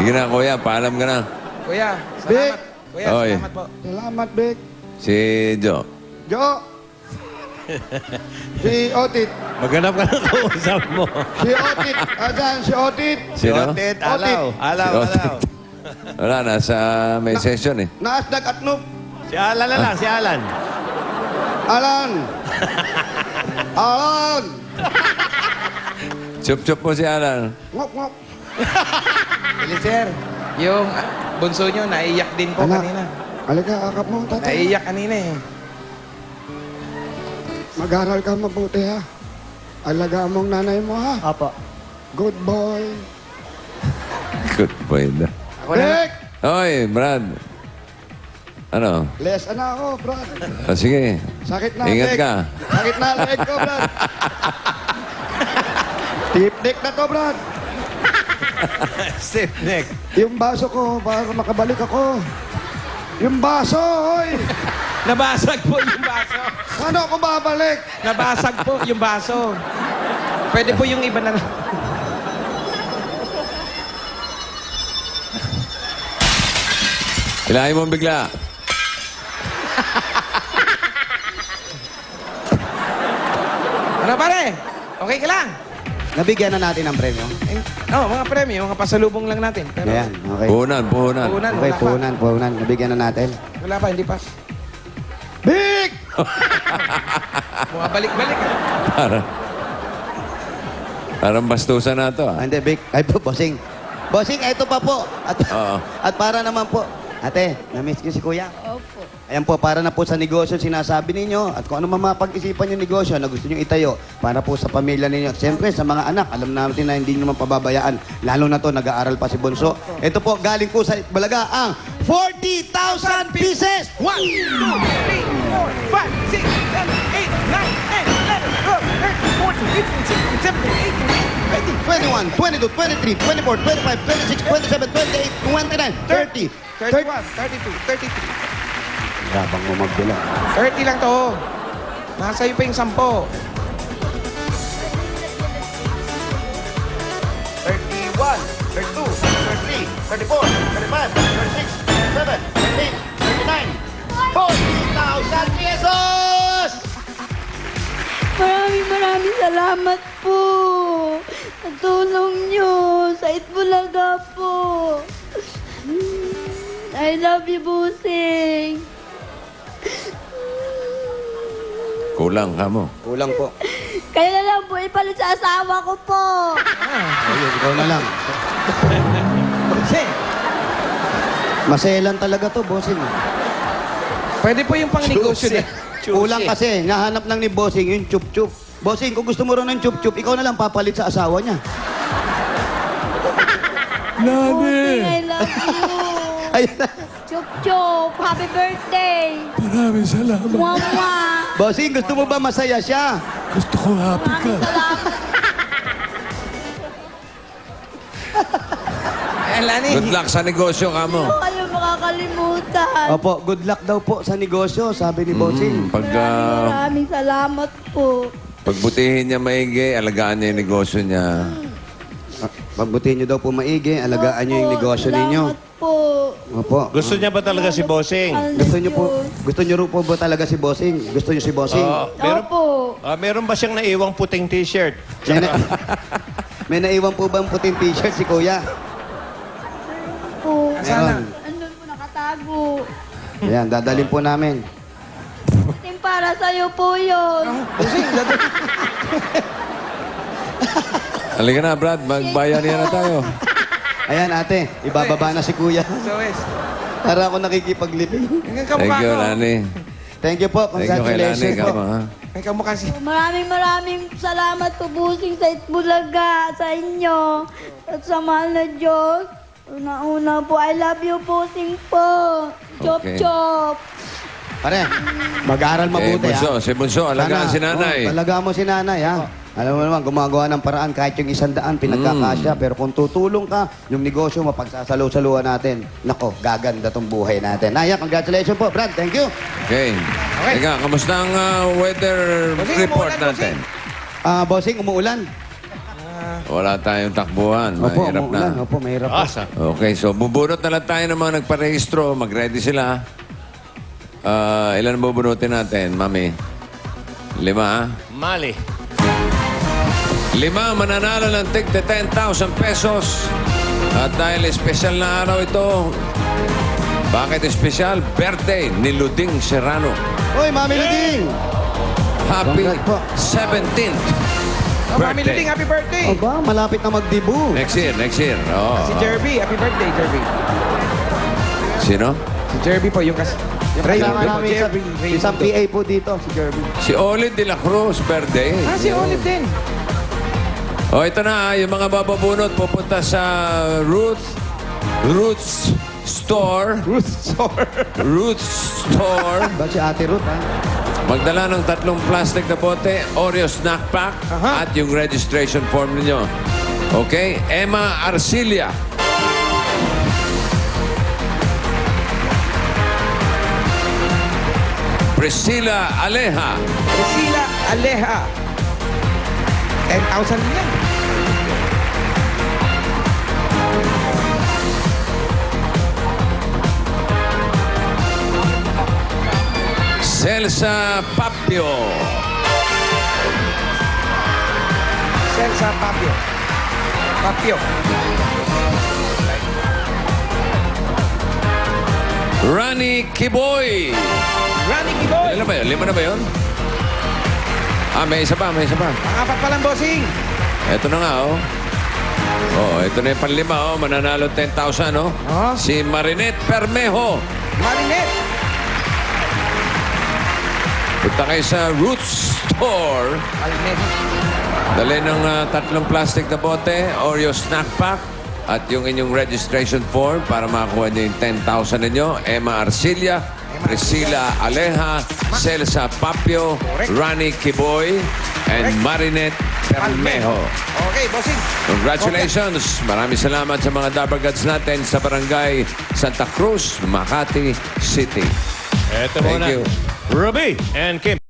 Sige na, kuya. Paalam ka na. Kuya, Vic. salamat. Kuya, Oy. salamat po. Salamat, Vic. Si Jo. Jo. Si Otit. Maghanap ka ng kausap mo. Si Otit. Asan si Otit? Sino? Otit, Alaw. alaw. Alaw, Si Otit. alaw. Wala, nasa may session eh. Naasdag at noob. Si Alan na lang, si Alan. Alan. Alan. Chup-chup mo si Alan. Ngok, ngok. Sir, yung bunso nyo, naiyak din po Anak. kanina. Halika, akap mo, tatay. Naiyak kanina eh. Mag-aral ka mabuti, ha? Alagaan mong nanay mo, ha? Apo. Good boy. Good boy na. Ako na. Vic! Oy, Brad. Ano? Lesa na ako, Brad. O, sige. Sakit na, Ingat Vic. ka. Sakit na leg ko, Brad. Tip-dik na to, Brad. Stiff neck. Yung baso ko, para makabalik ako. Yung baso, hoy! Nabasag po yung baso. Paano ako babalik? Nabasag po yung baso. Pwede po yung iba na lang. Ilahin mo bigla. Ano pare? Okay ka lang? Nabigyan na natin ng premyo. Mga premyo, mga pasalubong lang natin. Pero Ayan, okay. Puhunan, puhunan. puhunan, Okay, wala pa. puhunan. Nabigyan na natin. Wala pa, hindi pa. Vic! Mga balik-balik. Parang, parang bastusan na to. Ah, hindi, Vic. Ay po, bossing. Bossing, eto pa po. Oo. At para naman po. Ate, na-miss niyo si Kuya? Opo. Ayan po, para na po sa negosyo sinasabi ninyo at kung ano man mapag-isipan yung negosyo na gusto nyo itayo para po sa pamilya ninyo. At siyempre, sa mga anak, alam natin na hindi nyo naman pababayaan. Lalo na to, nag-aaral pa si Bonso. Ito po, galing po sa Balaga ang 40,000 pieces! 1, 2, 3, 4, 5, 6, 7, 8, 9, 10, 11, 12, 13, 14, 15, 16, 17, 18, 21, 22, 23, 24, 25, 26, 27, 28, 29, 30. 31, 32, 33. Yabang mo magbilang. 30 lang to. Nasa iyo pa yung 10. 31, 32, 33, 34, 35, 36, 37, 38, 39, 40,000 pesos! Maraming salamat po. Sa tulong nyo sa Itbulaga po. I love you, Busing. Kulang ka mo. Kulang po. Kaya na lang po ipalit sa asawa ko po. Ayun, ikaw na lang. Bossing, Maselan talaga to, bossing. pwede po yung pang-negosyo na. Kulang kasi, nahanap lang ni bossing yung chup-chup. Bossing, kung gusto mo rin ng chup-chup, ikaw na lang papalit sa asawa niya. Busing, I love you. Ayun na. Chup Chup, happy birthday. Maraming salamat. Mama. Bossing, gusto mo ba masaya siya? Gusto ko happy Maraming salamat. Ayan, Lani. Good luck sa negosyo ka mo. Hindi ko kayo makakalimutan. Opo, good luck daw po sa negosyo, sabi ni bossing. Pag, Maraming salamat po. pagbutihin niya maigi, alagaan niya yung negosyo niya. Pagbutihin niyo daw po maigi, alagaan niyo yung Opo, negosyo ninyo. Salamat po. Opo. Gusto niya ba talaga si Bossing? Gusto niyo po ba talaga si bossing? Gusto niyo si bossing? Meron, Opo. meron ba siyang naiwang puting t-shirt? May, may naiwan po ba ang puting t-shirt si Kuya? Po. Meron. Andun po nakatago. Ayan, dadalhin po namin. Ting para sa'yo po yun. Bossing, Halika na, Brad. Magbayanihan na tayo. Ayan, ate, ibababa na si Kuya. So, Wes. Para ako nakikipaglibing. Hanggang Thank kamukha you, ko. Lani. Thank you po. Thank you kay Lani. Congratulations po. Kamo, ha? May kamukha si... Maraming salamat po, Busing, sa Itbulaga, sa inyo, at sa mahal na Diyos. Una-una po, I love you, Busing po. Chop, Okay. chop. Pare, mag-aaral mabuti, Bunso, ha? si Bunso, alagaan si nanay. Alagaan mo si nanay, ha? Alam mo naman, gumagawa ng paraan kahit yung 100 pinagkakasya. Pero kung tutulong ka, yung negosyo mapagsasalo-saluhan natin. Nako, gaganda tong buhay natin. Naya, congratulations po, Brad. Thank you. Okay. Teka, kamusta ang weather Bossing, report umuulan, natin? Bossing, umuulan. Wala tayong takbuhan. Opo, Mahirap na. umuulan. Opo, mahirap po. Asa? Okay, so bubunot na lang tayo ng mga nagparehistro. Mag-ready sila. Ilan bubunutin natin, Mami? 5, ah? Mali. 5 mananalo ng tig 10,000 pesos. At dahil espesyal na araw ito, bakit espesyal? Birthday ni Luding Serrano. Uy, Mami Luding! Happy Congrats po. 17th Oh, Mami Luding, birthday. happy birthday! Aba, malapit na magdibu. Next year. Oh, Si Jerby, happy birthday, Jerby. Sino? Si Jerby po, yung Kasama namin sa Jerby isang Raimundo. PA po dito, si Jerby. Si Olid de la Cruz, birthday. Ah, si Olive din. Oh, ito na, yung mga bababunot pupunta sa Roots Store. Roots Store. Ba si Ate Ruth, ha? Magdala ng 3 plastic na bote, Oreo snack pack, Aha. at yung registration form ninyo. Okay? Emma Arcilia. Priscilla Aleja. Priscilla Aleja. 10,000 din yan. Celsa Papio. Celsa Papio. Papio. Rani Kiboy. Rani Kiboy. Ilan ba yun? 5 na ba yun? May isa pa. Pangapat pa lang, bossing. Ito na nga, oh. Oh, ito na yung panlima, oh. Mananalo 10,000, oh. Oh. Si Marinette Permejo. Marinette. Punta kayo sa Roots Store. Almejo. Dali ng 3 plastic na bote, Oreo snack pack, at yung inyong registration form para makakuha niyo yung 10,000 ninyo. Emma Arcilia, Priscilla Aleja, Celsa Papio, Rani Kiboy, and Marinette Permejo. Okay, bossing. Congratulations! Maraming salamat sa mga Dabargads natin sa Barangay Santa Cruz, Makati City. Eto Thank muna. you. Ruby and Kim.